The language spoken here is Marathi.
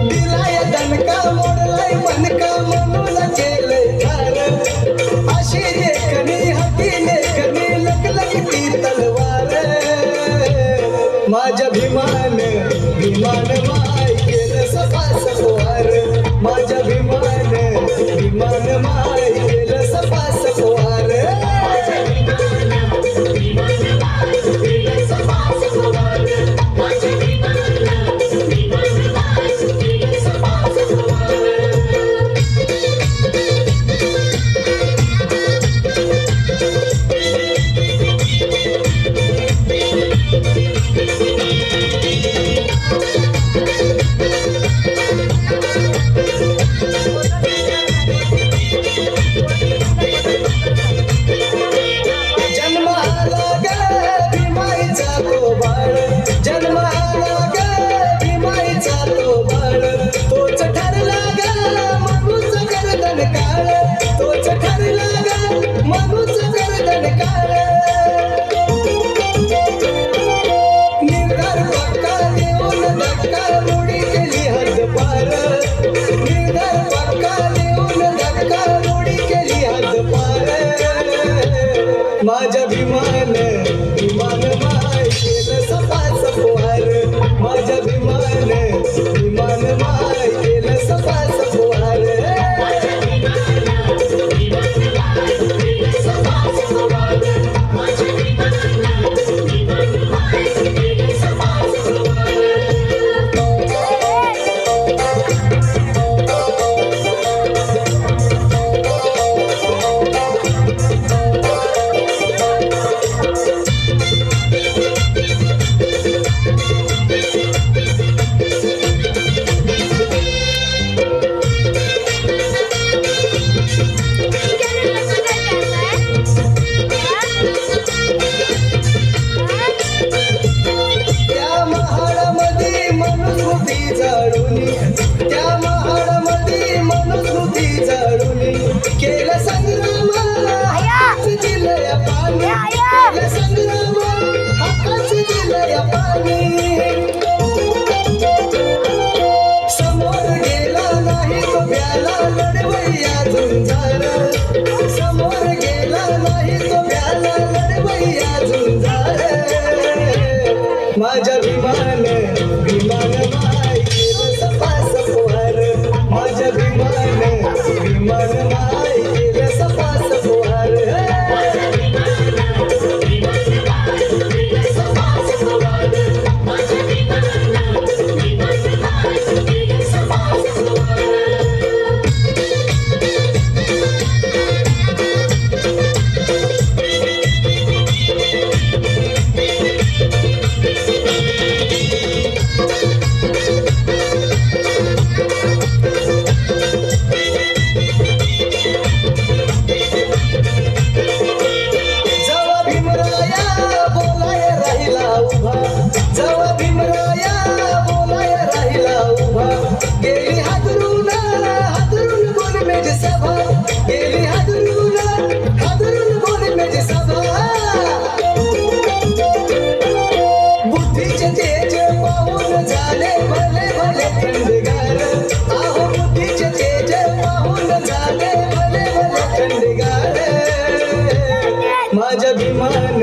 दिलाय दणका मोडलाय मनका म्हणून केलंय ठार अशी देखणी हाती लेखणी लखलखती तलवार माझ्या भीमान भीमान माय केलं सफा सफवार माझ्या भीमान भीमान माय केलं सफा सफवार जन्माला ग भीमाईचा तो बाळ तोच ठरला ग मनुच गर्दन काळ तोच ठरला ग मनुच गर्दन काळ निर्धार पक्का देऊन धक्का मुडी केली हद पार निर्धार पक्का देऊन धक्का मुडी केली हद पार माझ्या भीमान भीमान माय केलं सफा सफवार माझ्या भीमान भीमान माय केलं सफा सफवार त्या महाडामध्ये मनुस्मृती जाळूनी केलं संग्राम हाकाच दिलंय पाणी केलं संग्राम हाकाच दिलंय पाणी समोर गेला नाही तो प्याला लढवय्या झुंजार समोर गेला नाही तो प्याला लढवय्या झुंजार माझ्या भीमान भीमान माय सफा सफवार माझ्या भीमान भीमान माय केलं सफा सफवार जवा भीमराया बोलाय राहिला उभा गेली हादरून हादरून गोलमेज सभा गेली हादरून हादरून गोलमेज सभा बुद्धीचे तेज पाहून झाले भले भले थंडगार आहो बुद्धीचे तेज पाहून झाले भले भले थंडगार माझ्या भीमान